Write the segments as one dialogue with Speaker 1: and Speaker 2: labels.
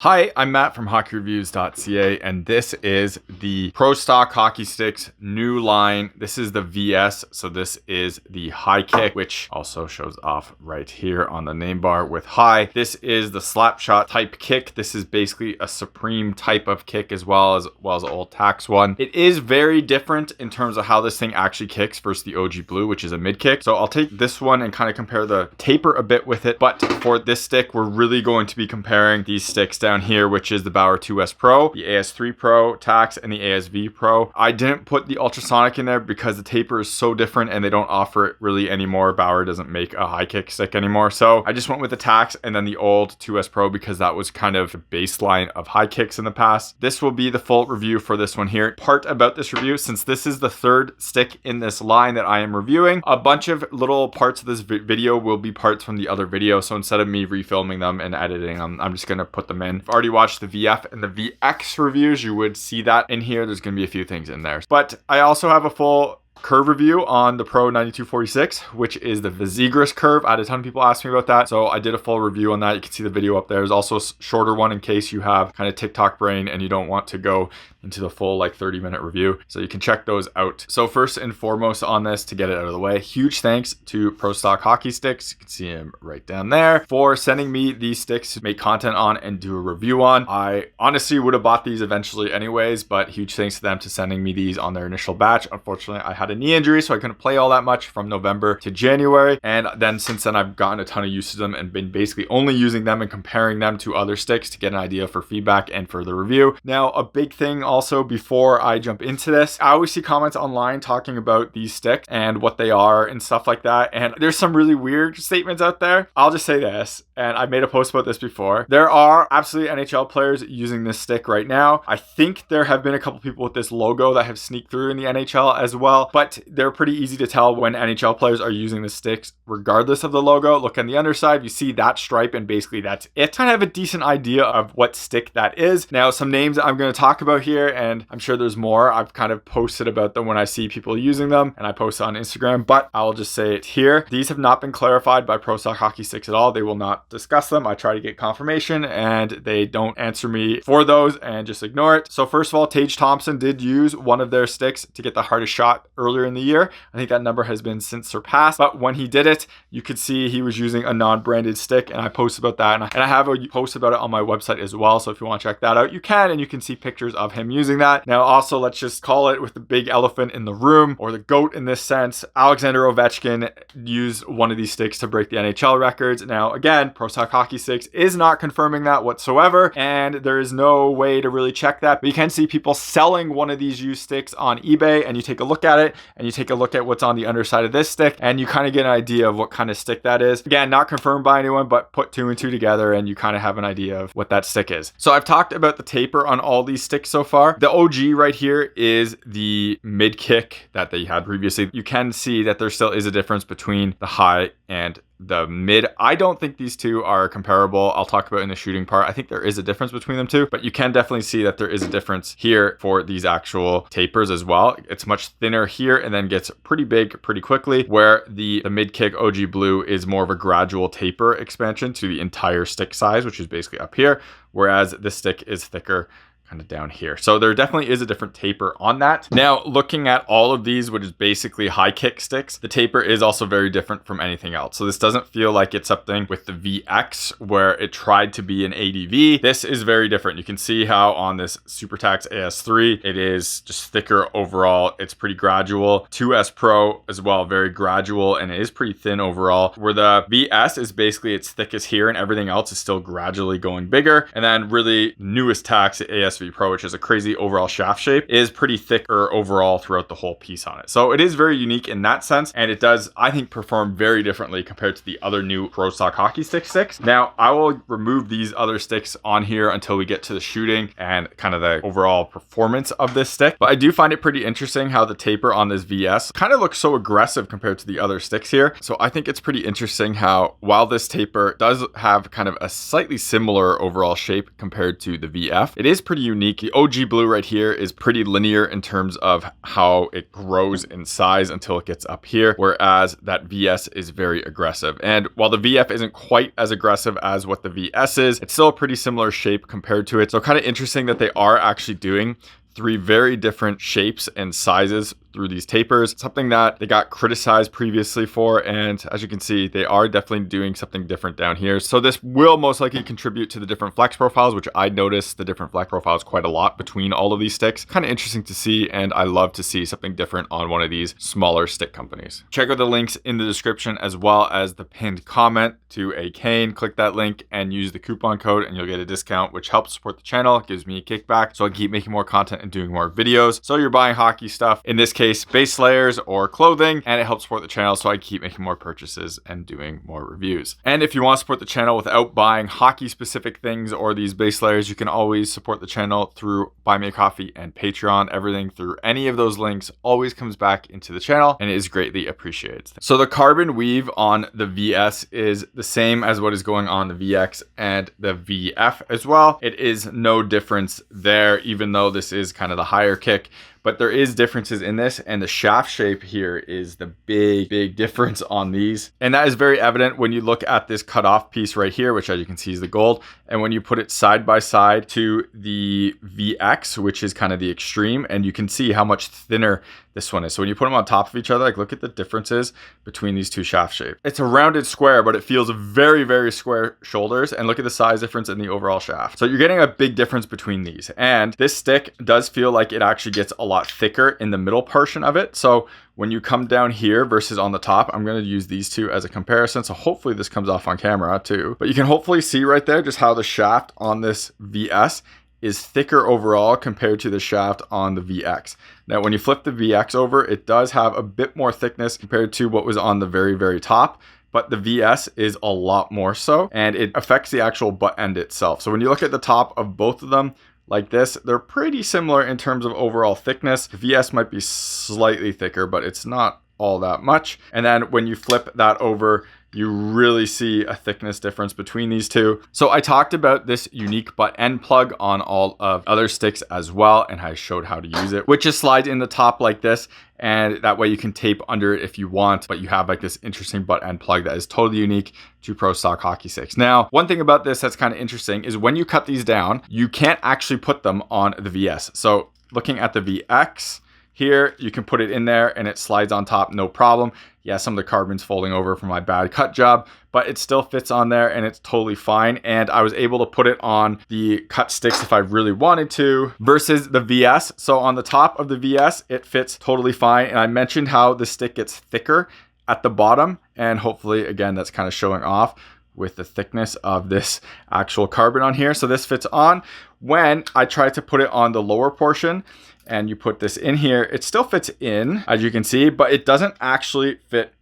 Speaker 1: Hi, I'm Matt from HockeyReviews.ca, and this is the Prostockhockeysticks new line. This is the VS, so this is the high kick, which also shows off right here on the name bar with high. This is the slap shot type kick. This is basically a supreme type of kick as well as the old tax one. It is very different in terms of how this thing actually kicks versus the OG blue, which is a mid kick. So I'll take this one and kind of compare the taper a bit with it. But for this stick, we're really going to be comparing these sticks down here, which is the Bauer 2S Pro, the AS3 Pro Tax, and the ASV Pro. I didn't put the ultrasonic in there because the taper is so different and they don't offer it really anymore. Bauer doesn't make a high kick stick anymore. So I just went with the Tax and then the old 2S Pro because that was kind of the baseline of high kicks in the past. This will be the full review for this one here. Part about this review, since this is the third stick in this line that I am reviewing, a bunch of little parts of this video will be parts from the other video. So instead of me refilming them and editing them, I'm just going to put them in. I've already watched the VF and the VX reviews. You would see that in here. There's going to be a few things in there. But I also have a full curve review on the Pro 9246, which is the Visigris curve. I had a ton of people ask me about that, so I did a full review on that. You can see the video up there. There's also a shorter one in case you have kind of TikTok brain and you don't want to go into the full like 30-minute review, so you can check those out. So first and foremost on this, to get it out of the way, huge thanks to Prostockhockeysticks, you can see him right down there, for sending me these sticks to make content on and do a review on. I honestly would have bought these eventually anyways, but huge thanks to them to sending me these on their initial batch. Unfortunately, I had a knee injury, so I couldn't play all that much from November to January, and then since then I've gotten a ton of use to them and been basically only using them and comparing them to other sticks to get an idea for feedback and for the review. Now, a big thing also before I jump into this, I always see comments online talking about these sticks and what they are and stuff like that, and there's some really weird statements out there. I'll just say this, and I made a post about this before. There are absolutely NHL players using this stick right now. I think there have been a couple people with this logo that have sneaked through in the NHL as well, but they're pretty easy to tell when NHL players are using the sticks regardless of the logo. Look on the underside, you see that stripe, and basically that's it. Kind of have a decent idea of what stick that is. Now, some names that I'm going to talk about here, and I'm sure there's more. I've kind of posted about them when I see people using them, and I post on Instagram, but I'll just say it here. These have not been clarified by Prostockhockeysticks at all. They will not discuss them. I try to get confirmation, and they don't answer me for those and just ignore it. So first of all, Tage Thompson did use one of their sticks to get the hardest shot earlier in the year. I think that number has been since surpassed, but when he did it, you could see he was using a non-branded stick, and I posted about that, and I have a post about it on my website as well. So if you want to check that out, you can, and you can see pictures of him using that. Now, also, let's just call it with the big elephant in the room, or the GOAT in this sense. Alexander Ovechkin used one of these sticks to break the NHL records. Now, again, Prostockhockeysticks is not confirming that whatsoever, and there is no way to really check that, but you can see people selling one of these used sticks on eBay, and you take a look at it, and you take a look at what's on the underside of this stick, and you kind of get an idea of what kind of stick that is. Again, not confirmed by anyone, but put two and two together, and you kind of have an idea of what that stick is. So I've talked about the taper on all these sticks so far. The OG right here is the mid kick that they had previously. You can see that there still is a difference between the high and the mid. I don't think these two are comparable. I'll talk about in the shooting part. I think there is a difference between them two, but you can definitely see that there is a difference here for these actual tapers as well. It's much thinner here and then gets pretty big pretty quickly, where the mid kick OG blue is more of a gradual taper expansion to the entire stick size, which is basically up here, whereas this stick is thicker kind of down here. So there definitely is a different taper on that. Now, looking at all of these, which is basically high kick sticks, the taper is also very different from anything else. So this doesn't feel like it's something with the VX where it tried to be an ADV. This is very different. You can see how on this SuperTax AS3, it is just thicker overall. It's pretty gradual. 2S Pro as well, very gradual, and it is pretty thin overall. Where the VS is basically its thickest here and everything else is still gradually going bigger. And then really newest Tax AS Pro, which is a crazy overall shaft shape, is pretty thicker overall throughout the whole piece on it. So it is very unique in that sense, and it does, I think, perform very differently compared to the other new Prostockhockeysticks sticks. Now, I will remove these other sticks on here until we get to the shooting and kind of the overall performance of this stick. But I do find it pretty interesting how the taper on this VS kind of looks so aggressive compared to the other sticks here. So I think it's pretty interesting how, while this taper does have kind of a slightly similar overall shape compared to the VF, it is pretty unique. The OG blue right here is pretty linear in terms of how it grows in size until it gets up here, whereas that VS is very aggressive. And while the VF isn't quite as aggressive as what the VS is, it's still a pretty similar shape compared to it. So kind of interesting that they are actually doing 3 very different shapes and sizes through these tapers, something that they got criticized previously for. And as you can see, they are definitely doing something different down here. So this will most likely contribute to the different flex profiles, which I noticed the different flex profiles quite a lot between all of these sticks. Kind of interesting to see, and I love to see something different on one of these smaller stick companies. Check out the links in the description as well as the pinned comment to Aycane. Click that link and use the coupon code and you'll get a discount, which helps support the channel. It gives me a kickback so I can keep making more content and doing more videos. So you're buying hockey stuff, in this case, base layers or clothing, and it helps support the channel so I keep making more purchases and doing more reviews. And if you want to support the channel without buying hockey specific things or these base layers, you can always support the channel through Buy Me a Coffee and Patreon. Everything through any of those links always comes back into the channel and it is greatly appreciated. So the carbon weave on the VS is the same as what is going on the VX and the VF as well. It is no difference there, even though this is kind of the higher kick. But there is differences in this, and the shaft shape here is the big difference on these. And that is very evident when you look at this cutoff piece right here, which as you can see is the gold. And when you put it side by side to the VX, which is kind of the extreme, and you can see how much thinner this one is. So when you put them on top of each other, like look at the differences between these two shaft shapes. It's a rounded square, but it feels very square shoulders, and look at the size difference in the overall shaft. So you're getting a big difference between these. And this stick does feel like it actually gets a lot thicker in the middle portion of it. So when you come down here versus on the top, I'm going to use these two as a comparison. So hopefully this comes off on camera too. But you can hopefully see right there just how the shaft on this VS is thicker overall compared to the shaft on the VX. Now, when you flip the VX over, it does have a bit more thickness compared to what was on the very top, but the VS is a lot more so, and it affects the actual butt end itself. So when you look at the top of both of them, like this, they're pretty similar in terms of overall thickness. The VS might be slightly thicker, but it's not all that much. And then when you flip that over, you really see a thickness difference between these two. So I talked about this unique butt end plug on all of other sticks as well, and I showed how to use it, which just slides in the top like this, and that way you can tape under it if you want, but you have like this interesting butt end plug that is totally unique to Pro Stock Hockey Sticks. Now, one thing about this that's kind of interesting is when you cut these down, you can't actually put them on the VS. So looking at the VX, here, you can put it in there and it slides on top, no problem. Yeah, some of the carbon's folding over from my bad cut job, but it still fits on there and it's totally fine. And I was able to put it on the cut sticks if I really wanted to versus the VS. So on the top of the VS, it fits totally fine. And I mentioned how the stick gets thicker at the bottom, and hopefully, again, that's kind of showing off with the thickness of this actual carbon on here. So this fits on. When I try to put it on the lower portion, and you put this in here, it still fits in, as you can see, but it doesn't actually fit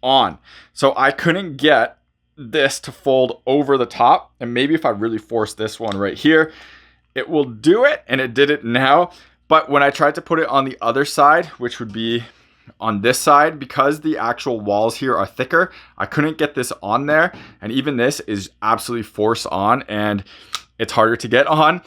Speaker 1: on. So I couldn't get this to fold over the top. And maybe if I really force this one right here, it will do it, and it did it now. But when I tried to put it on the other side, which would be on this side, because the actual walls here are thicker, I couldn't get this on there. And even this is absolutely force on, and it's harder to get on.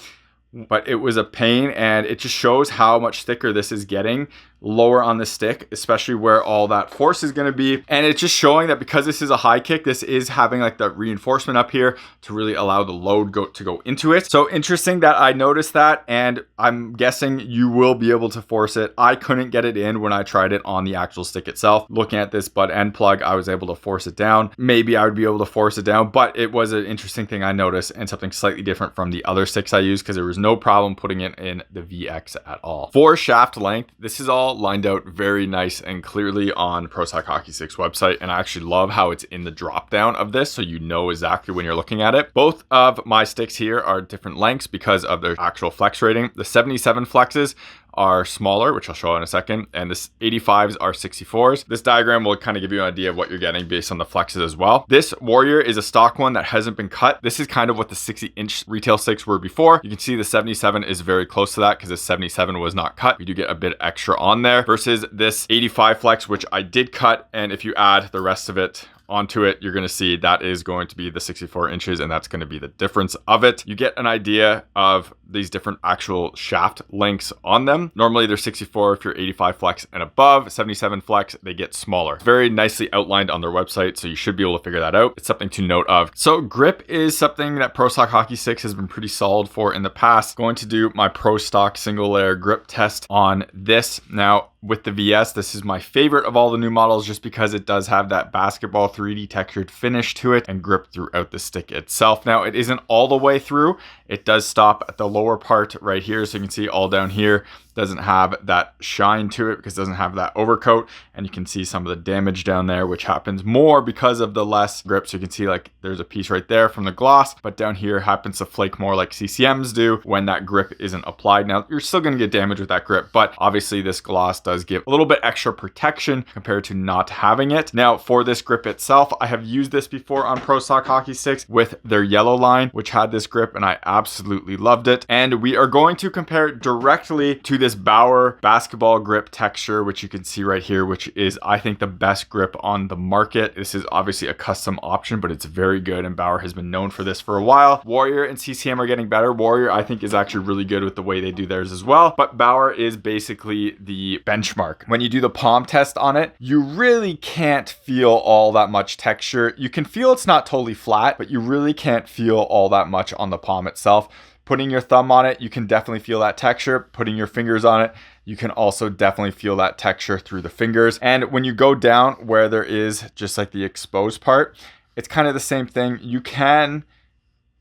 Speaker 1: But it was a pain, and it just shows how much thicker this is getting lower on the stick, especially where all that force is going to be. And it's just showing that because this is a high kick, this is having like the reinforcement up here to really allow the load to go into it. So interesting that I noticed that, and I'm guessing you will be able to force it. I couldn't get it in when I tried it on the actual stick itself. Looking at this butt end plug, I was able to force it down. Maybe I would be able to force it down, but it was an interesting thing I noticed, and something slightly different from the other sticks I used, because there was no problem putting it in the VX at all. For shaft length, this is all lined out very nice and clearly on Pro Stock Hockey Sticks website, and I actually love how it's in the drop down of this, so you know exactly when you're looking at it. Both of my sticks here are different lengths because of their actual flex rating. The 77 flexes are smaller, which I'll show in a second, and the 85s are 64s. This diagram will kind of give you an idea of what you're getting based on the flexes as well. This Warrior is a stock one that hasn't been cut. This is kind of what the 60-inch retail sticks were before. You can see the 77 is very close to that because the 77 was not cut. You do get a bit extra on there versus this 85 flex, which I did cut, and if you add the rest of it onto it, you're going to see that is going to be the 64 inches, and that's going to be the difference of it. You get an idea of these different actual shaft lengths on them. Normally they're 64 if you're 85 flex and above, 77 flex, they get smaller. It's very nicely outlined on their website, so you should be able to figure that out. It's something to note of. So grip is something that Pro Stock Hockey Sticks has been pretty solid for in the past. Going to do my Pro Stock single layer grip test on this. Now, with the VS, this is my favorite of all the new models just because it does have that basketball 3D textured finish to it and grip throughout the stick itself. Now, it isn't all the way through. It does stop at the lower part right here. So you can see all down here doesn't have that shine to it because it doesn't have that overcoat. And you can see some of the damage down there, which happens more because of the less grip. So you can see like there's a piece right there from the gloss, but down here happens to flake more like CCMs do when that grip isn't applied. Now, you're still going to get damage with that grip, but obviously this gloss does give a little bit extra protection compared to not having it. Now, for this grip itself, I have used this before on Pro Stock Hockey Sticks with their yellow line, which had this grip, and I absolutely loved it. And we are going to compare it directly to this Bauer basketball grip texture, which you can see right here, which is, I think, the best grip on the market. This is obviously a custom option, but it's very good, and Bauer has been known for this for a while. Warrior and CCM are getting better. Warrior, I think, is actually really good with the way they do theirs as well, but Bauer is basically the benchmark. When you do the palm test on it, you really can't feel all that much texture. You can feel it's not totally flat, but you really can't feel all that much on the palm itself. Putting your thumb on it, you can definitely feel that texture. Putting your fingers on it, you can also definitely feel that texture through the fingers. And when you go down where there is just like the exposed part, it's kind of the same thing. You can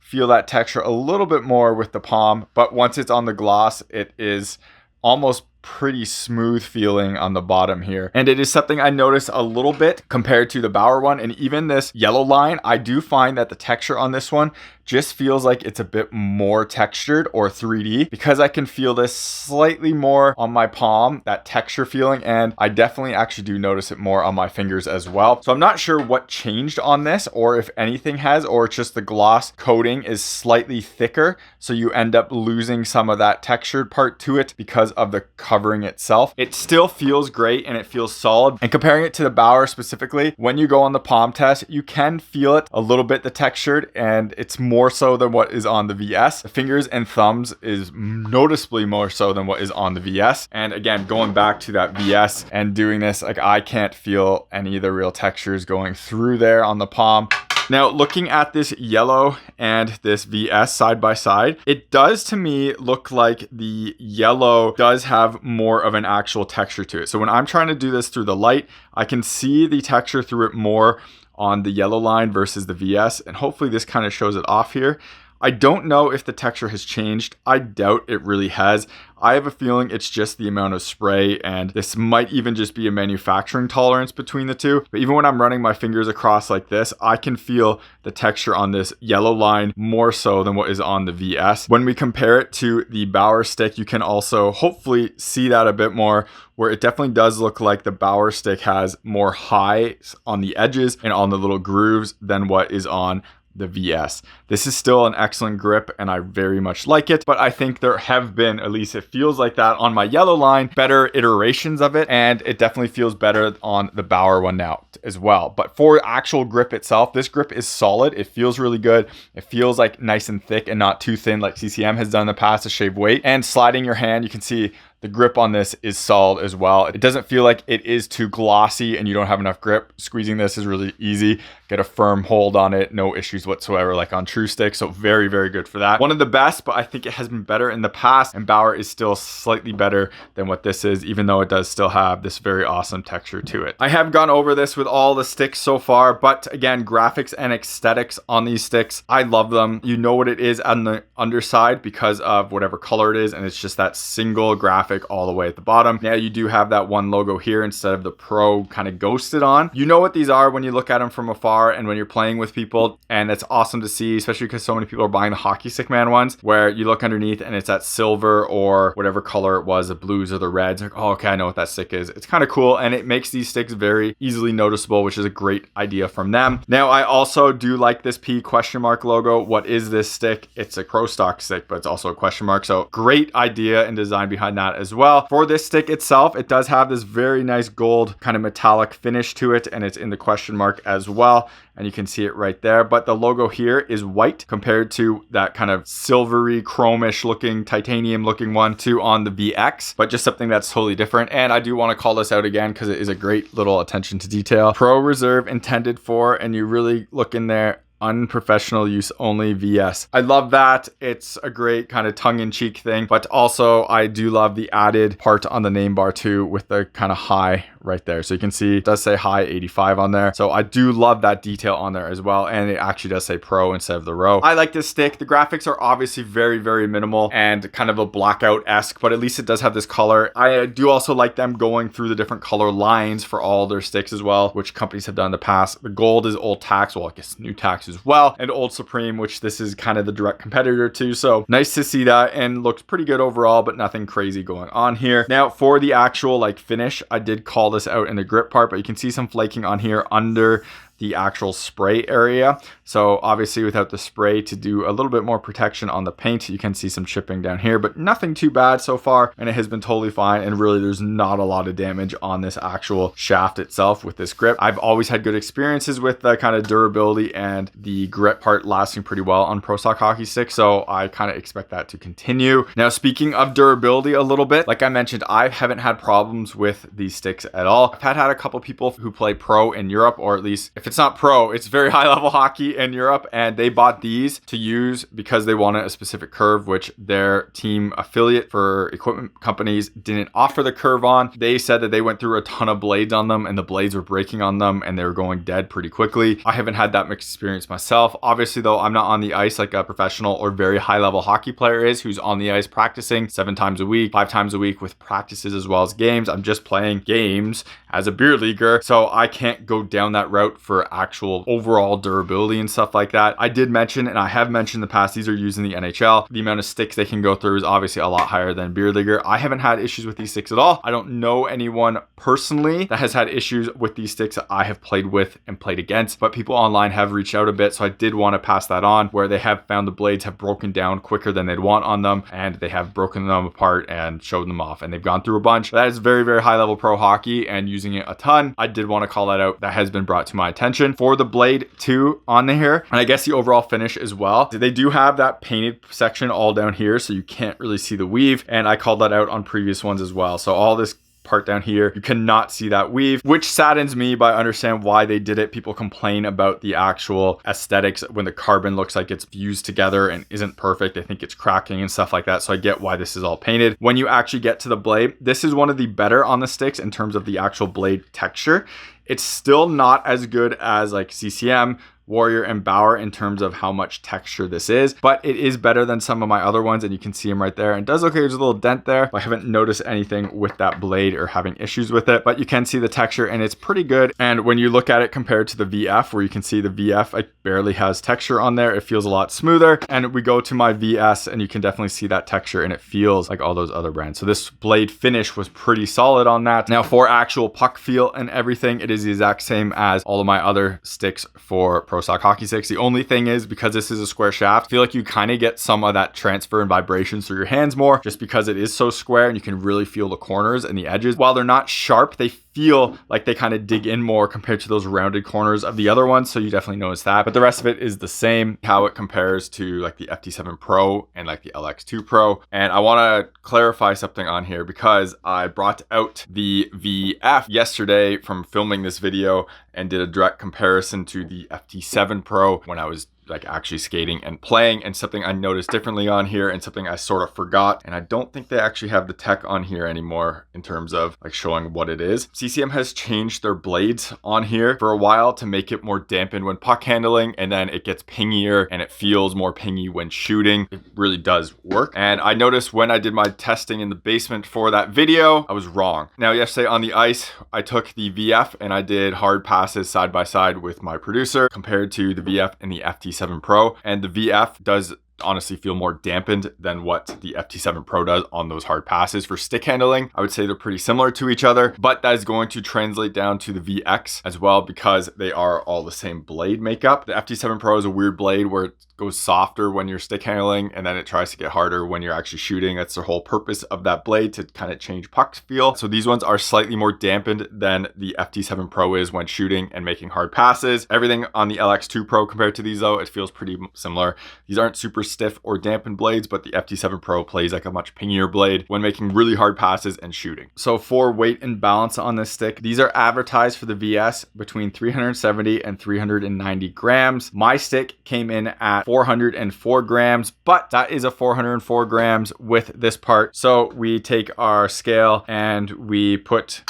Speaker 1: feel that texture a little bit more with the palm, but once it's on the gloss, it is almost pretty smooth feeling on the bottom here. And it is something I noticed a little bit compared to the Bauer one. And even this yellow line, I do find that the texture on this one just feels like it's a bit more textured or 3D because I can feel this slightly more on my palm, that texture feeling. And I definitely actually do notice it more on my fingers as well. So I'm not sure what changed on this or if anything has, or it's just the gloss coating is slightly thicker. So you end up losing some of that textured part to it because of the covering itself. It still feels great and it feels solid. And comparing it to the Bauer specifically, when you go on the palm test, you can feel it a little bit, the textured, and it's more so than what is on the VS. The fingers and thumbs is noticeably more so than what is on the VS. And again, going back to that VS and doing this, like I can't feel any of the real textures going through there on the palm. Now, looking at this yellow and this VS side by side, it does to me look like the yellow does have more of an actual texture to it. So when I'm trying to do this through the light, I can see the texture through it more on the yellow line versus the VS, and hopefully this kind of shows it off here. I don't know if the texture has changed. I doubt it really has. I have a feeling it's just the amount of spray, and this might even just be a manufacturing tolerance between the two. But even when I'm running my fingers across like this, I can feel the texture on this yellow line more so than what is on the VS. When we compare it to the Bauer stick, you can also hopefully see that a bit more, where it definitely does look like the Bauer stick has more highs on the edges and on the little grooves than what is on the VS. This is still an excellent grip and I very much like it, but I think there have been, at least it feels like that on my yellow line, better iterations of it, and it definitely feels better on the Bauer one now as well. But for actual grip itself, this grip is solid. It feels really good. It feels like nice and thick and not too thin like CCM has done in the past to shave weight. And sliding your hand, you can see the grip on this is solid as well. It doesn't feel like it is too glossy and you don't have enough grip. Squeezing this is really easy. Get a firm hold on it. No issues whatsoever like on True Stick. So very, very good for that. One of the best, but I think it has been better in the past, and Bauer is still slightly better than what this is, even though it does still have this very awesome texture to it. I have gone over this with all the sticks so far, but again, graphics and aesthetics on these sticks, I love them. You know what it is on the underside because of whatever color it is, and it's just that single graphic all the way at the bottom. Now you do have that one logo here instead of the Pro kind of ghosted on. You know what these are when you look at them from afar and when you're playing with people, and it's awesome to see, especially because so many people are buying the Hockey Stick Man ones where you look underneath and it's that silver or whatever color it was, the blues or the reds. Like, oh, okay, I know what that stick is. It's kind of cool, and it makes these sticks very easily noticeable, which is a great idea from them. Now I also do like this P question mark logo. What is this stick? It's a Pro Stock stick, but it's also a question mark. So great idea and design behind that as well. For this stick itself, it does have this very nice gold kind of metallic finish to it, and it's in the question mark as well. well, and you can see it right there. But the logo here is white compared to that kind of silvery, chromish looking, titanium looking one too on the VX, but just something that's totally different. And I do want to call this out again because it is a great little attention to detail. Pro Reserve intended for, and you really look in there, unprofessional use only VS. I love that. It's a great kind of tongue-in-cheek thing, but also I do love the added part on the name bar too with the kind of high right there. So you can see it does say high 85 on there. So I do love that detail on there as well. And it actually does say Pro instead of the Robe. I like this stick. The graphics are obviously very, very minimal and kind of a blackout-esque, but at least it does have this color. I do also like them going through the different color lines for all their sticks as well, which companies have done in the past. The gold is Old Tax, well, I guess New Tax as well, and Old Supreme, which this is kind of the direct competitor to. So nice to see that, and looks pretty good overall, but nothing crazy going on here. Now for the actual like finish, I did call this out in the grip part, but you can see some flaking on here under the actual spray area. So obviously without the spray to do a little bit more protection on the paint, you can see some chipping down here, but nothing too bad so far, and it has been totally fine. And really there's not a lot of damage on this actual shaft itself with this grip. I've always had good experiences with the kind of durability and the grip part lasting pretty well on Pro Stock Hockey Sticks, so I kind of expect that to continue. Now speaking of durability a little bit, like I mentioned, I haven't had problems with these sticks at all. I've had a couple people who play pro in Europe, or at least if it's not pro, it's very high level hockey in Europe, and they bought these to use because they wanted a specific curve, which their team affiliate for equipment companies didn't offer the curve on. They said that they went through a ton of blades on them and the blades were breaking on them and they were going dead pretty quickly. I haven't had that experience myself. Obviously though, I'm not on the ice like a professional or very high level hockey player is, who's on the ice practicing 7 times a week, 5 times a week with practices as well as games. I'm just playing games as a beer leaguer, so I can't go down that route for actual overall durability and stuff like that. I did mention, and I have mentioned in the past, these are used in the NHL. The amount of sticks they can go through is obviously a lot higher than beer leaguer. I haven't had issues with these sticks at all. I don't know anyone personally that has had issues with these sticks that I have played with and played against, but people online have reached out a bit, so I did want to pass that on, where they have found the blades have broken down quicker than they'd want on them, and they have broken them apart and showed them off, and they've gone through a bunch. That is very, very high level pro hockey and using it a ton. I did want to call that out. That has been brought to my attention. For the blade too on here, and I guess the overall finish as well, they do have that painted section all down here, so you can't really see the weave, and I called that out on previous ones as well. So all this part down here, you cannot see that weave, which saddens me, but I understand why they did it. People complain about the actual aesthetics when the carbon looks like it's fused together and isn't perfect. They think it's cracking and stuff like that, so I get why this is all painted. When you actually get to the blade, this is one of the better on the sticks in terms of the actual blade texture. It's still not as good as like CCM, Warrior, and Bauer in terms of how much texture this is, but it is better than some of my other ones, and you can see them right there. And it does look like there's a little dent there, but I haven't noticed anything with that blade or having issues with it, but you can see the texture and it's pretty good. And when you look at it compared to the VF, where you can see the VF, it barely has texture on there, it feels a lot smoother. And we go to my VS and you can definitely see that texture and it feels like all those other brands. So this blade finish was pretty solid on that. Now for actual puck feel and everything, it is the exact same as all of my other sticks for Pro Stock Hockey Sticks. The only thing is, because this is a square shaft, I feel like you kind of get some of that transfer and vibrations through your hands more, just because it is so square and you can really feel the corners and the edges. While they're not sharp, they feel like they kind of dig in more compared to those rounded corners of the other ones, so you definitely notice that. But the rest of it is the same. How it compares to like the FT7 Pro and like the LX2 Pro. And I want to clarify something on here, because I brought out the VF yesterday from filming this video and did a direct comparison to the FT7 Pro when I was like actually skating and playing, and something I noticed differently on here and something I sort of forgot, and I don't think they actually have the tech on here anymore in terms of like showing what it is. CCM has changed their blades on here for a while to make it more dampened when puck handling, and then it gets pingier and it feels more pingy when shooting. It really does work. And I noticed when I did my testing in the basement for that video, I was wrong. Now yesterday on the ice, I took the VF and I did hard passes side by side with my producer compared to the VF and the FT7 Pro, and the VF does honestly feel more dampened than what the FT7 Pro does on those hard passes. For stick handling, I would say they're pretty similar to each other, but that is going to translate down to the VX as well because they are all the same blade makeup. The FT7 Pro is a weird blade where it goes softer when you're stick handling and then it tries to get harder when you're actually shooting. That's the whole purpose of that blade, to kind of change puck's feel. So these ones are slightly more dampened than the FT7 Pro is when shooting and making hard passes. Everything on the LX2 Pro compared to these though, it feels pretty similar. These aren't super stiff or dampened blades, but the FT7 Pro plays like a much pingier blade when making really hard passes and shooting. So for weight and balance on this stick, these are advertised for the VS between 370 and 390 grams. My stick came in at 404 grams, but that is a 404 grams with this part. So we take our scale and we put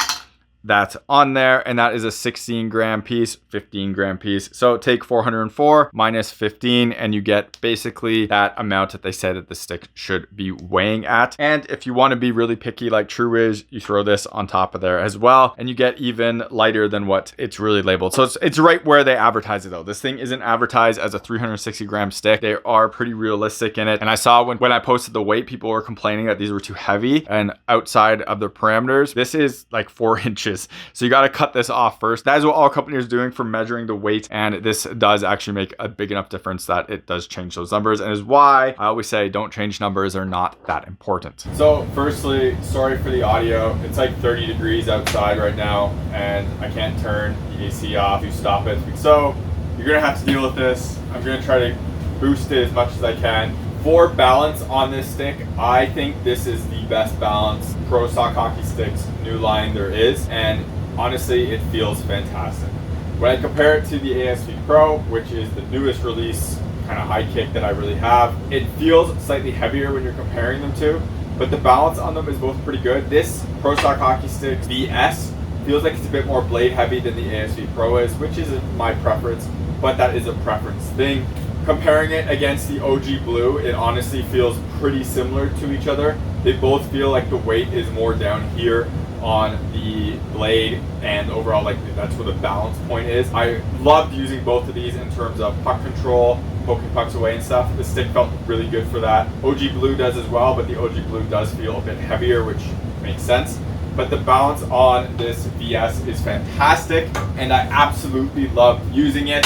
Speaker 1: that on there, and that is a 16 gram piece, 15 gram piece. So take 404 minus 15 and you get basically that amount that they said that the stick should be weighing at. And if you want to be really picky like True is, you throw this on top of there as well and you get even lighter than what it's really labeled. So it's right where they advertise it though. This thing isn't advertised as a 360 gram stick. They are pretty realistic in it. And I saw when I posted the weight, people were complaining that these were too heavy and outside of the parameters. This is like 4 inches. So you got to cut this off first. That is what all companies are doing for measuring the weight. And this does actually make a big enough difference that it does change those numbers, and is why I always say don't change numbers, are not that important. So firstly, sorry for the audio. It's like 30 degrees outside right now and I can't turn the AC off to stop it. So you're going to have to deal with this. I'm going to try to boost it as much as I can. For balance on this stick, I think this is the best balance Prostockhockeysticks new line there is, and honestly it feels fantastic. When I compare it to the ASV Pro, which is the newest release kind of high kick that I really have, it feels slightly heavier when you're comparing them to, but the balance on them is both pretty good. This Prostockhockeysticks VS feels like it's a bit more blade heavy than the ASV Pro is, which isn't my preference, but that is a preference thing. Comparing it against the OG Blue, it honestly feels pretty similar to each other. They both feel like the weight is more down here on the blade, and overall, like, that's where the balance point is. I loved using both of these in terms of puck control, poking pucks away and stuff. The stick felt really good for that. OG Blue does as well, but the OG Blue does feel a bit heavier, which makes sense. But the balance on this VS is fantastic, and I absolutely love using it.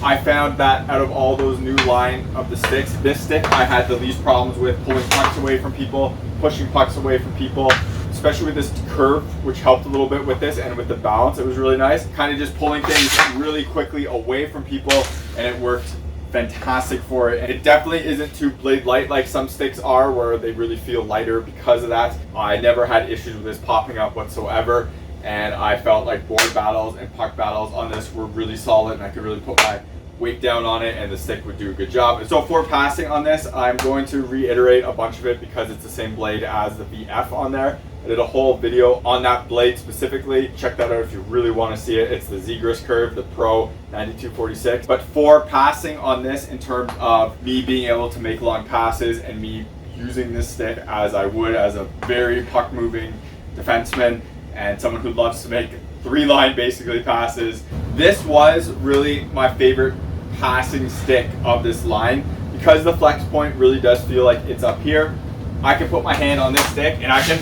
Speaker 1: I found that out of all those new line of the sticks, this stick I had the least problems with pulling pucks away from people, pushing pucks away from people, especially with this curve, which helped a little bit with this, and with the balance, it was really nice. Kind of just pulling things really quickly away from people, and it worked fantastic for it. And it definitely isn't too blade light like some sticks are, where they really feel lighter because of that. I never had issues with this popping up whatsoever, and I felt like board battles and puck battles on this were really solid, and I could really put my weight down on it and the stick would do a good job. So for passing on this, I'm going to reiterate a bunch of it because it's the same blade as the VF on there. I did a whole video on that blade specifically. Check that out if you really want to see it. It's the Zegras curve, the Pro 9246. But for passing on this, in terms of me being able to make long passes and me using this stick as I would as a very puck moving defenseman and someone who loves to make 3-line basically passes, this was really my favorite passing stick of this line, because the flex point really does feel like it's up here. I can put my hand on this stick and I can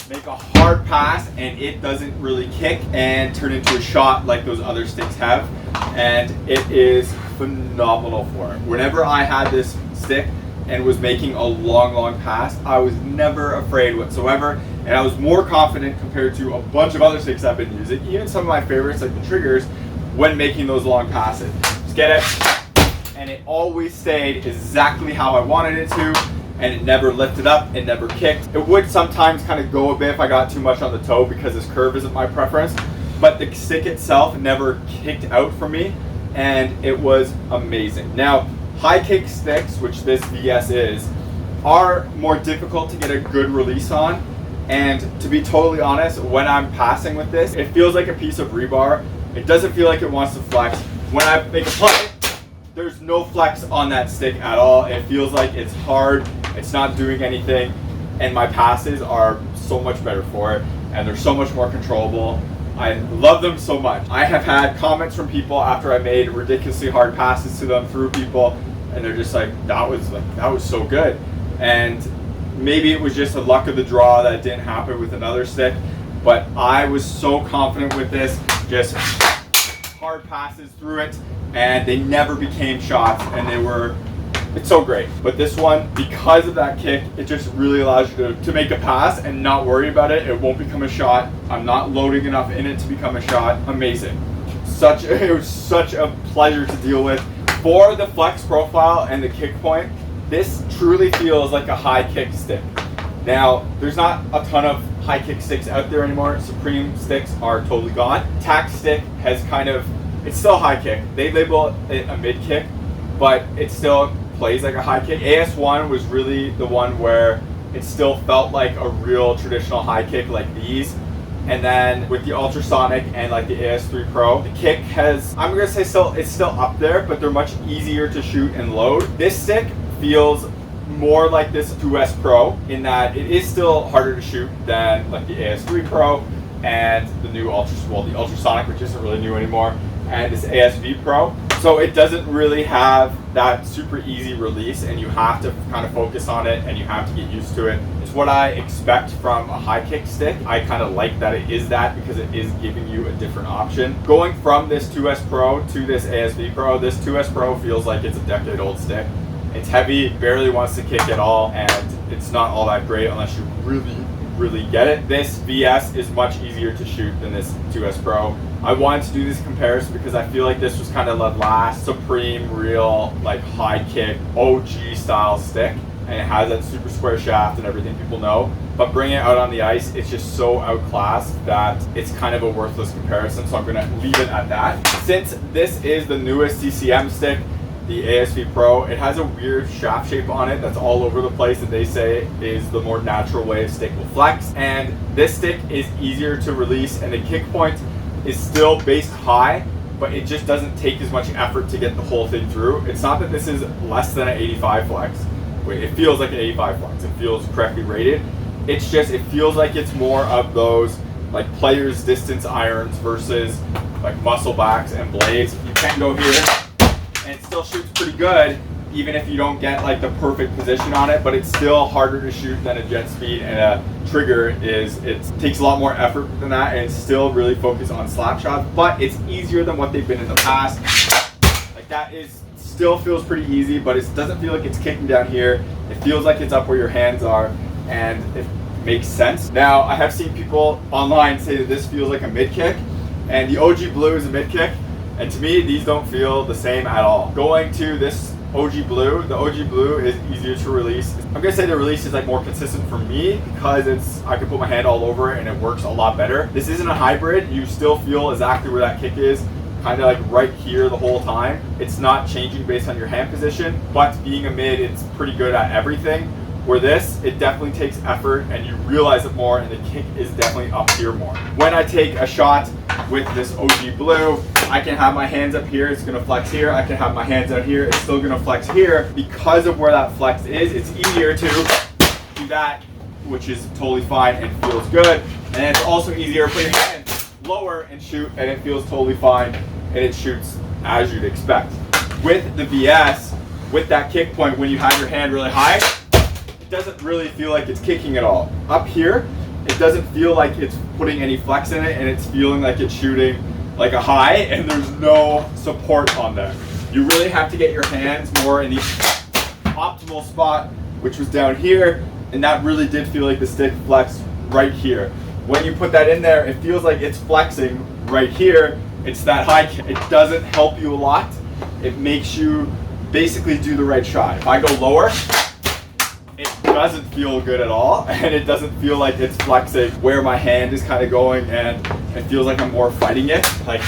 Speaker 1: make a hard pass and it doesn't really kick and turn into a shot like those other sticks have, and it is phenomenal for it. Whenever I had this stick and was making a long pass, I was never afraid whatsoever, and I was more confident compared to a bunch of other sticks I've been using, even some of my favorites like the Triggers, when making those long passes. Just get it, and it always stayed exactly how I wanted it to, and it never lifted up, it never kicked. It would sometimes kind of go a bit if I got too much on the toe because this curve isn't my preference, but the stick itself never kicked out for me, and it was amazing. Now, high kick sticks, which this VS is, are more difficult to get a good release on, and to be totally honest, when I'm passing with this, it feels like a piece of rebar. It doesn't feel like it wants to flex. When I make a play, there's no flex on that stick at all. It feels like it's hard, it's not doing anything, and my passes are so much better for it, and they're so much more controllable. I love them so much. I have had comments from people after I made ridiculously hard passes to them through people and they're just like, that was so good. And maybe it was just a luck of the draw that didn't happen with another stick, but I was so confident with this, just hard passes through it, and they never became shots, and it's so great. But this one, because of that kick, it just really allows you to make a pass and not worry about it. It won't become a shot. I'm not loading enough in it to become a shot. Amazing. It was such a pleasure to deal with. For the flex profile and the kick point, this truly feels like a high kick stick. Now, there's not a ton of high kick sticks out there anymore. Supreme sticks are totally gone. Tack stick has it's still high kick. They label it a mid kick, but it still plays like a high kick. AS1 was really the one where it still felt like a real traditional high kick like these. And then with the ultrasonic and like the AS3 Pro, the kick I'm gonna say it's still up there, but they're much easier to shoot and load. This stick feels more like this 2S Pro in that it is still harder to shoot than like the AS3 Pro and the new the ultrasonic, which isn't really new anymore, and this ASV Pro. So it doesn't really have that super easy release, and you have to kind of focus on it and you have to get used to it. It's what I expect from a high kick stick. I kind of like that it is that, because it is giving you a different option. Going from this 2S Pro to this ASV Pro, this 2S Pro feels like it's a decade old stick. It's heavy, barely wants to kick at all, and it's not all that great unless you really get it. This VS is much easier to shoot than this 2S Pro. I wanted to do this comparison because I feel like this was kind of the last supreme, real, like high kick, OG style stick, and it has that super square shaft and everything people know. But bringing it out on the ice, it's just so outclassed that it's kind of a worthless comparison, so I'm gonna leave it at that. Since this is the newest CCM stick, the ASV Pro, it has a weird shaft shape on it that's all over the place that they say is the more natural way a stick will flex. And this stick is easier to release, and the kick point is still based high, but it just doesn't take as much effort to get the whole thing through. It's not that this is less than an 85 flex. It feels like an 85 flex. It feels correctly rated. It's just, it feels like it's more of those like players distance irons versus like muscle backs and blades. You can go here and it still shoots pretty good, even if you don't get like the perfect position on it, but it's still harder to shoot than a jet speed, and a trigger it takes a lot more effort than that, and it's still really focused on slap shots, but it's easier than what they've been in the past. Like that still feels pretty easy, but it doesn't feel like it's kicking down here. It feels like it's up where your hands are, and it makes sense. Now, I have seen people online say that this feels like a mid kick, and the OG Blue is a mid kick. And to me, these don't feel the same at all. Going to this OG Blue, the OG Blue is easier to release. I'm gonna say the release is like more consistent for me because I can put my hand all over it and it works a lot better. This isn't a hybrid. You still feel exactly where that kick is, kind of like right here the whole time. It's not changing based on your hand position, but being a mid, it's pretty good at everything. Where this, it definitely takes effort and you realize it more, and the kick is definitely up here more. When I take a shot with this OG Blue, I can have my hands up here, it's gonna flex here. I can have my hands out here, it's still gonna flex here. Because of where that flex is, it's easier to do that, which is totally fine and feels good. And it's also easier to put your hand lower and shoot, and it feels totally fine, and it shoots as you'd expect. With the VS, with that kick point, when you have your hand really high, doesn't really feel like it's kicking at all. Up here, it doesn't feel like it's putting any flex in it, and it's feeling like it's shooting like a high, and there's no support on there. You really have to get your hands more in the optimal spot, which was down here, and that really did feel like the stick flexed right here. When you put that in there, it feels like it's flexing right here. It's that high kick. It doesn't help you a lot. It makes you basically do the right shot. If I go lower, it doesn't feel good at all, and it doesn't feel like it's flexing where my hand is kind of going, and it feels like I'm more fighting it. Like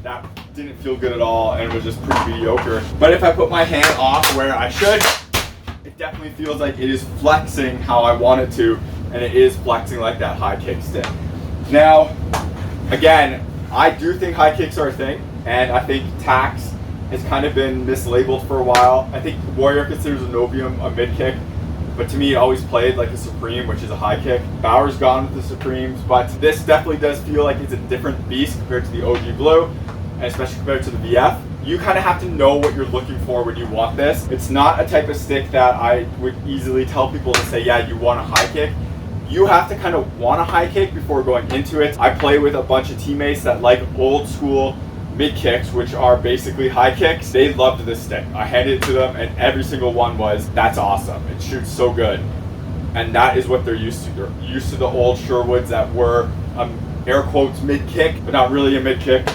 Speaker 1: that didn't feel good at all, and it was just pretty mediocre. But if I put my hand off where I should, it definitely feels like it is flexing how I want it to, and it is flexing like that high kick stick. Now, again, I do think high kicks are a thing, and I think tacks has kind of been mislabeled for a while. I think Warrior considers a Novium a mid kick, but to me it always played like a Supreme, which is a high kick. Bauer's gone with the Supremes, but this definitely does feel like it's a different beast compared to the OG Blue, and especially compared to the VF. you kind of have to know what you're looking for when you want this. It's not a type of stick that I would easily tell people to say, yeah, you want a high kick. You have to kind of want a high kick before going into it. I play with a bunch of teammates that like old school mid kicks, which are basically high kicks. They loved this stick. I handed it to them and every single one was, that's awesome. It shoots so good. And that is what they're used to. They're used to the old Sherwoods that were air quotes mid kick, but not really a mid kick.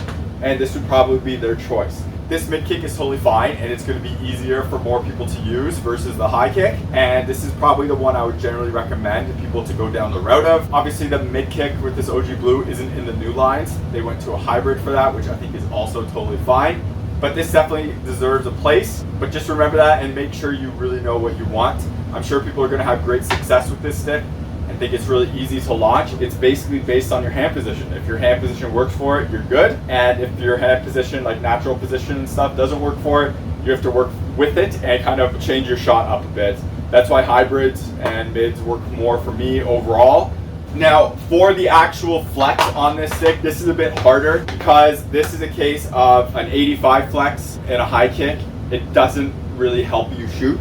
Speaker 1: And this would probably be their choice. This mid kick is totally fine and it's going to be easier for more people to use versus the high kick. And this is probably the one I would generally recommend people to go down the route of. Obviously the mid kick with this OG Blue isn't in the new lines. They went to a hybrid for that, which I think is also totally fine. But this definitely deserves a place. But just remember that and make sure you really know what you want. I'm sure people are going to have great success with this stick. I think it's really easy to launch. It's basically based on your hand position. If your hand position works for it, you're good. And if your hand position, like natural position and stuff, doesn't work for it, you have to work with it and kind of change your shot up a bit. That's why hybrids and mids work more for me overall. Now, for the actual flex on this stick, this is a bit harder because this is a case of an 85 flex and a high kick. It doesn't really help you shoot.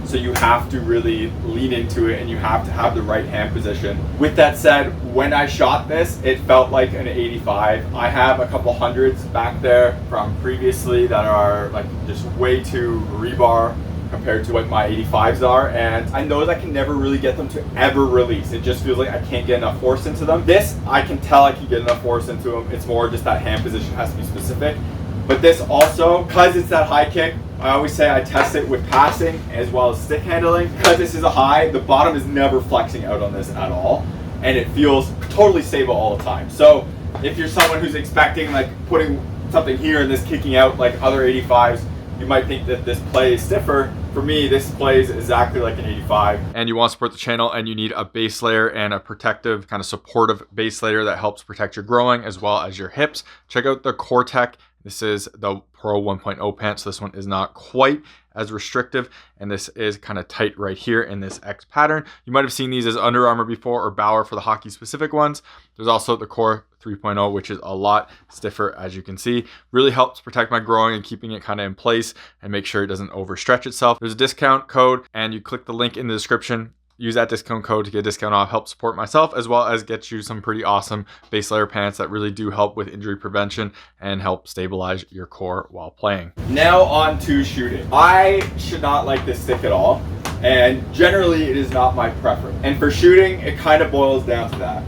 Speaker 1: So you have to really lean into it and you have to have the right hand position. With that said, when I shot this, it felt like an 85. I have a couple hundreds back there from previously that are like just way too rebar compared to what my 85s are. And I know that I can never really get them to ever release. It just feels like I can't get enough force into them. This, I can tell I can get enough force into them. It's more just that hand position has to be specific. But this also, because it's that high kick, I always say I test it with passing as well as stick handling. Because this is a high, the bottom is never flexing out on this at all. And it feels totally stable all the time. So if you're someone who's expecting like putting something here and this kicking out like other 85s, you might think that this play is stiffer. For me, this plays exactly like an 85. And you want to support the channel and you need a base layer and a protective, kind of supportive base layer that helps protect your growing as well as your hips. Check out the Cortec. This is the Pro 1.0 pant, so this one is not quite as restrictive, and this is kind of tight right here in this X pattern. You might have seen these as Under Armour before or Bauer for the hockey specific ones. There's also the Core 3.0, which is a lot stiffer, as you can see. Really helps protect my growing and keeping it kind of in place and make sure it doesn't overstretch itself. There's a discount code and you click the link in the description. Use that discount code to get a discount off, help support myself, as well as get you some pretty awesome base layer pants that really do help with injury prevention and help stabilize your core while playing. Now on to shooting. I should not like this stick at all, and generally it is not my preference. And for shooting, it kind of boils down to that.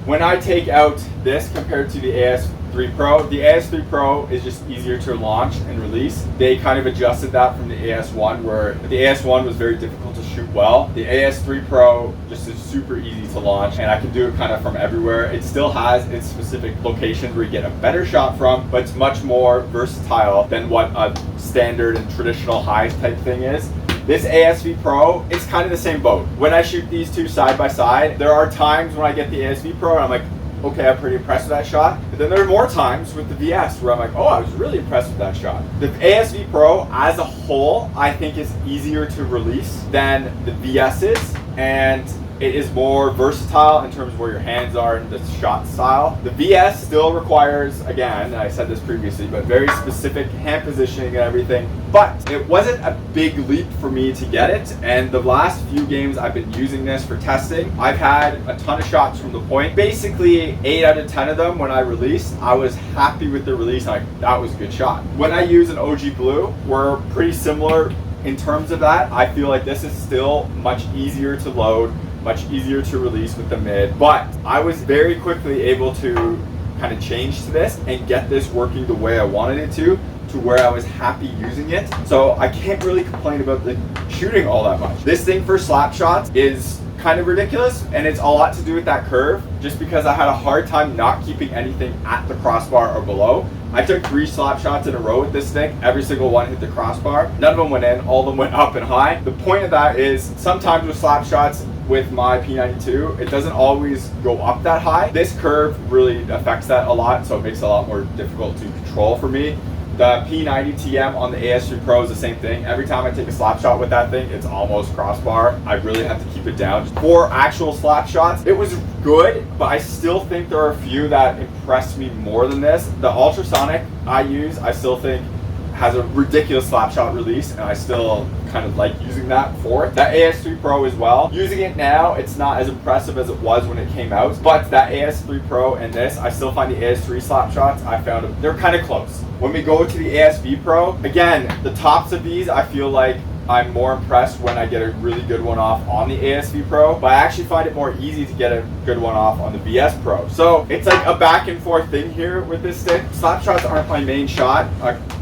Speaker 1: When I take out this compared to the AS3 Pro, the AS3 Pro is just easier to launch and release. They kind of adjusted that from the AS1, where the AS1 was very difficult to shoot well. The AS3 Pro just is super easy to launch, and I can do it kind of from everywhere. It still has its specific locations where you get a better shot from, but it's much more versatile than what a standard and traditional high type thing is. This ASV Pro, it's kind of the same boat. When I shoot these two side by side, there are times when I get the ASV Pro and I'm like, okay, I'm pretty impressed with that shot. But then there are more times with the VS where I'm like, oh, I was really impressed with that shot. The ASV Pro as a whole, I think is easier to release than the VS is. And it is more versatile in terms of where your hands are and the shot style. The VS still requires, again, I said this previously, but very specific hand positioning and everything. But it wasn't a big leap for me to get it. And the last few games I've been using this for testing, I've had a ton of shots from the point. Basically 8 out of 10 of them when I released, I was happy with the release. That was a good shot. When I use an OG Blue, we're pretty similar in terms of that. I feel like this is still much easier to load, much easier to release with the mid, but I was very quickly able to kind of change to this and get this working the way I wanted it to where I was happy using it. So I can't really complain about the shooting all that much. This thing for slap shots is kind of ridiculous, and it's a lot to do with that curve, just because I had a hard time not keeping anything at the crossbar or below. I took 3 slap shots in a row with this stick. Every single one hit the crossbar. None of them went in, all of them went up and high. The point of that is sometimes with slap shots with my P92, it doesn't always go up that high. This curve really affects that a lot, so it makes it a lot more difficult to control for me. The P90 TM on the AS3 Pro is the same thing. Every time I take a slap shot with that thing, it's almost crossbar. I really have to keep it down. For actual slap shots, it was good, but I still think there are a few that impressed me more than this. The ultrasonic I use, I still think has a ridiculous slap shot release, and I still kind of like using that for it. That AS3 Pro as well. Using it now, it's not as impressive as it was when it came out, but that AS3 Pro and this, I still find the AS3 slap shots, I found them, they're kind of close. When we go to the ASV Pro, again, the tops of these, I feel like I'm more impressed when I get a really good one off on the ASV Pro, but I actually find it more easy to get a good one off on the VS Pro. So it's like a back and forth thing here with this stick. Slap shots aren't my main shot.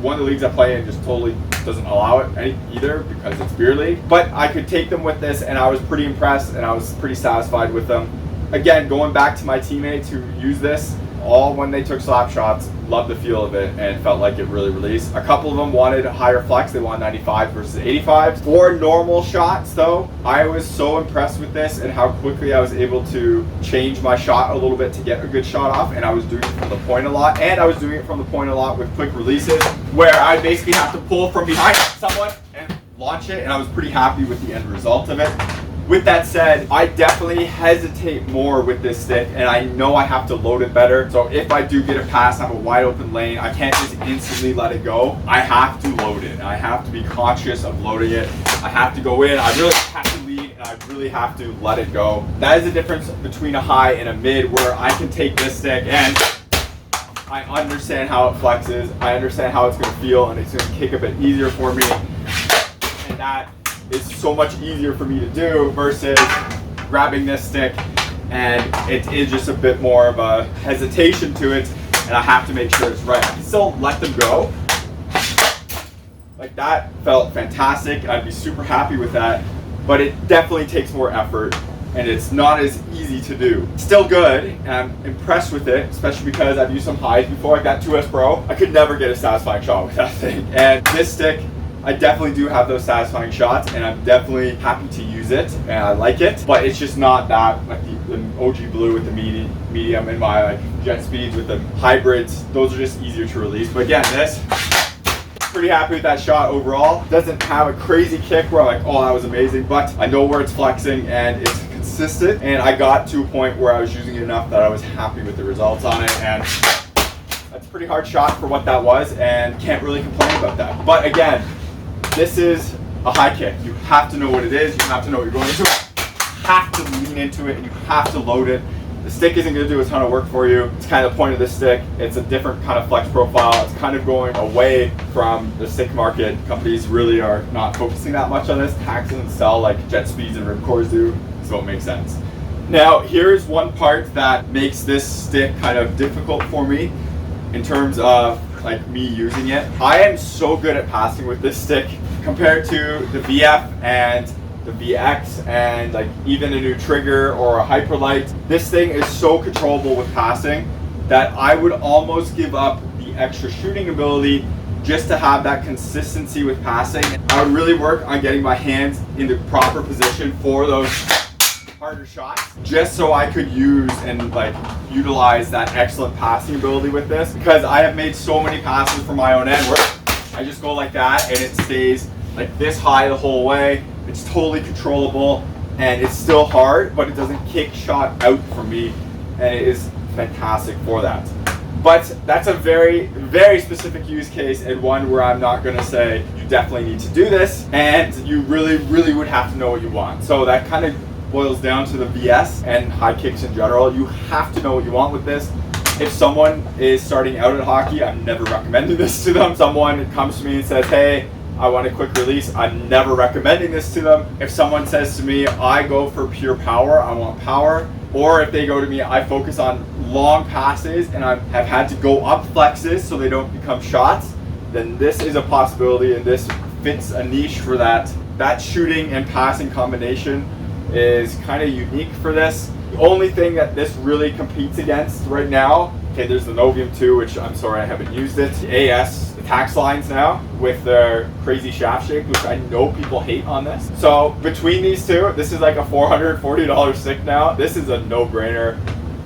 Speaker 1: One of the leagues I play in just totally doesn't allow it either because it's beer league, but I could take them with this and I was pretty impressed and I was pretty satisfied with them. Again, going back to my teammates who use this, all when they took slap shots, loved the feel of it and felt like it really released. A couple of them wanted a higher flex, they wanted 95 versus 85. For normal shots though, I was so impressed with this and how quickly I was able to change my shot a little bit to get a good shot off, and I was doing it from the point a lot, and I was doing it from the point a lot with quick releases where I basically have to pull from behind someone and launch it, and I was pretty happy with the end result of it. With that said, I definitely hesitate more with this stick, and I know I have to load it better. So if I do get a pass, I have a wide open lane, I can't just instantly let it go. I have to load it. I have to be conscious of loading it. I have to go in, I really have to lead, and I really have to let it go. That is the difference between a high and a mid, where I can take this stick and I understand how it flexes, I understand how it's gonna feel, and it's gonna kick a bit easier for me. And that is so much easier for me to do versus grabbing this stick, and it is just a bit more of a hesitation to it, and I have to make sure it's right. I can still let them go. Like that felt fantastic. I'd be super happy with that, but it definitely takes more effort and it's not as easy to do. Still good, and I'm impressed with it, especially because I've used some highs before, like that 2S Pro. I could never get a satisfying shot with that thing. And this stick, I definitely do have those satisfying shots, and I'm definitely happy to use it, and I like it, but it's just not that, like the OG Blue with the medium and my like jet speeds with the hybrids, those are just easier to release. But again, this, pretty happy with that shot overall. Doesn't have a crazy kick where I'm like, oh, that was amazing, but I know where it's flexing and it's consistent, and I got to a point where I was using it enough that I was happy with the results on it, and that's a pretty hard shot for what that was, and can't really complain about that. But again, this is a high kick. You have to know what it is. You have to know what you're going into. You have to lean into it, and you have to load it. The stick isn't going to do a ton of work for you. It's kind of the point of this stick. It's a different kind of flex profile. It's kind of going away from the stick market. Companies really are not focusing that much on this. Hacks and sell like jet speeds and ripcores do, so it makes sense. Now, here's one part that makes this stick kind of difficult for me in terms of like me using it. I am so good at passing with this stick compared to the VF and the VX and like even a new trigger or a Hyperlight. This thing is so controllable with passing that I would almost give up the extra shooting ability just to have that consistency with passing. I would really work on getting my hands in the proper position for those harder shots, just so I could use and like utilize that excellent passing ability with this, because I have made so many passes from my own end where I just go like that and it stays like this high the whole way. It's totally controllable and it's still hard, but it doesn't kick shot out for me, and it is fantastic for that. But that's a very, very specific use case, and one where I'm not gonna say you definitely need to do this, and you really, really would have to know what you want. So that kind of boils down to the VS and high kicks in general. You have to know what you want with this. If someone is starting out at hockey, I'm never recommending this to them. Someone comes to me and says, hey, I want a quick release, I'm never recommending this to them. If someone says to me, I go for pure power, I want power, or if they go to me, I focus on long passes and I have had to go up flexes so they don't become shots, then this is a possibility, and this fits a niche for that. That shooting and passing combination is kind of unique for this. The only thing that this really competes against right now, okay, there's the Novium 2, which I'm sorry I haven't used it. The AS, the tax lines now with their crazy shaft shape, which I know people hate on this. So between these two, this is like a $440 stick now. This is a no-brainer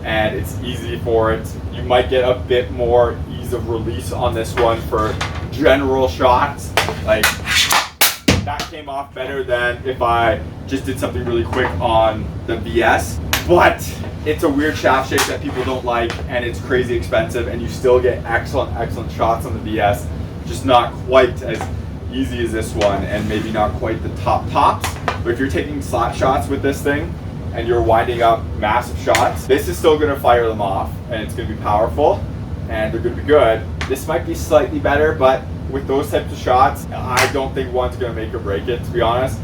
Speaker 1: and it's easy for it. You might get a bit more ease of release on this one for general shots. Like, that came off better than if I just did something really quick on the VS. But it's a weird shaft shape that people don't like, and it's crazy expensive, and you still get excellent, excellent shots on the VS. just not quite as easy as this one, and maybe not quite the tops. But if you're taking slap shots with this thing and you're winding up massive shots, this is still gonna fire them off, and it's gonna be powerful, and they're gonna be good. This might be slightly better, but with those types of shots, I don't think one's gonna make or break it, to be honest.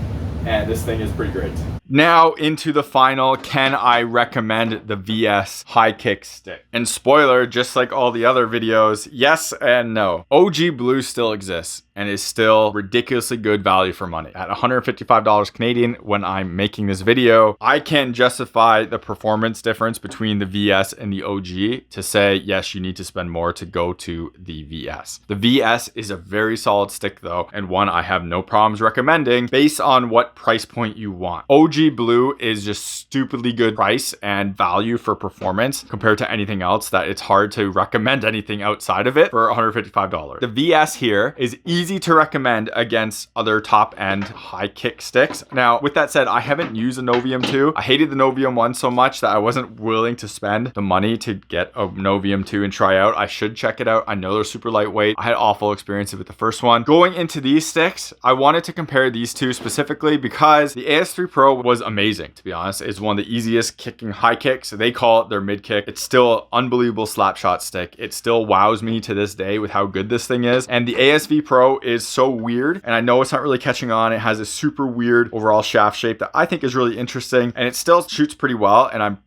Speaker 1: And this thing is pretty great. Now into the final, can I recommend the VS high kick stick? And spoiler, just like all the other videos, yes and no. OG Blue still exists and is still ridiculously good value for money. At $155 Canadian when I'm making this video, I can justify the performance difference between the VS and the OG to say, yes, you need to spend more to go to the VS. The VS is a very solid stick though, and one I have no problems recommending based on what price point you want. OG Blue is just stupidly good price and value for performance compared to anything else that it's hard to recommend anything outside of it for $155. The VS here is easy to recommend against other top end high kick sticks. Now, with that said, I haven't used a Novium 2. I hated the Novium 1 so much that I wasn't willing to spend the money to get a Novium 2 and try out. I should check it out. I know they're super lightweight. I had awful experiences with the first one. Going into these sticks, I wanted to compare these two specifically because the AS3 Pro was amazing, to be honest. It's one of the easiest kicking high kicks. They call it their mid kick. It's still an unbelievable slap shot stick. It still wows me to this day with how good this thing is. And the ASV Pro is so weird, and I know it's not really catching on. It has a super weird overall shaft shape that I think is really interesting, and it still shoots pretty well, and I'm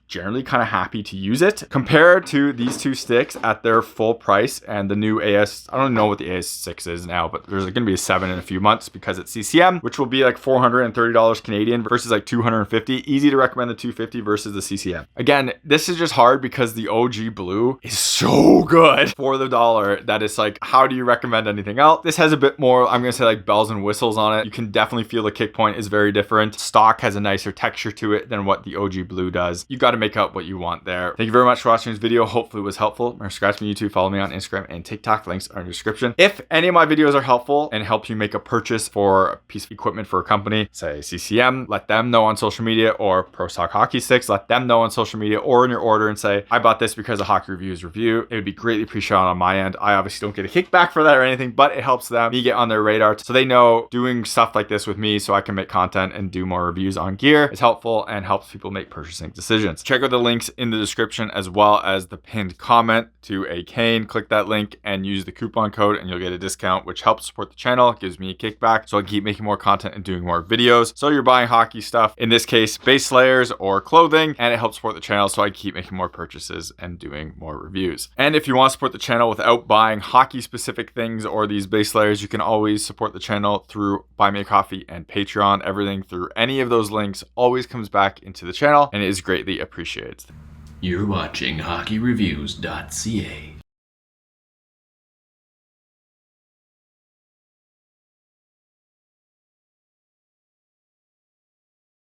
Speaker 1: generally kind of happy to use it. Compared to these two sticks at their full price and the new I don't know what the AS6 is now, but there's going to be a 7 in a few months because it's CCM, which will be like $430 Canadian versus like $250. Easy to recommend the 250 versus the CCM. Again, this is just hard because the OG Blue is so good for the dollar that it's like, how do you recommend anything else? This has a bit more, I'm going to say, like bells and whistles on it. You can definitely feel the kick point is very different. Stock has a nicer texture to it than what the OG Blue does. You got to make out what you want there. Thank you very much for watching this video. Hopefully it was helpful. Subscribe to me on YouTube, follow me on Instagram and TikTok. Links are in the description. If any of my videos are helpful and help you make a purchase for a piece of equipment for a company, say CCM, let them know on social media, or Prostockhockeysticks, let them know on social media or in your order and say, I bought this because of Hockey Reviews review. It would be greatly appreciated on my end. I obviously don't get a kickback for that or anything, but it helps them, me get on their radar so they know doing stuff like this with me so I can make content and do more reviews on gear is helpful and helps people make purchasing decisions. Check out the links in the description as well as the pinned comment to Aycane. Click that link and use the coupon code and you'll get a discount, which helps support the channel, gives me a kickback so I can keep making more content and doing more videos. So you're buying hockey stuff, in this case base layers or clothing, and it helps support the channel so I can keep making more purchases and doing more reviews. And if you want to support the channel without buying hockey specific things or these base layers, you can always support the channel through Buy Me a Coffee and Patreon. Everything through any of those links always comes back into the channel and it is greatly appreciated.
Speaker 2: You're watching HockeyReviews.ca.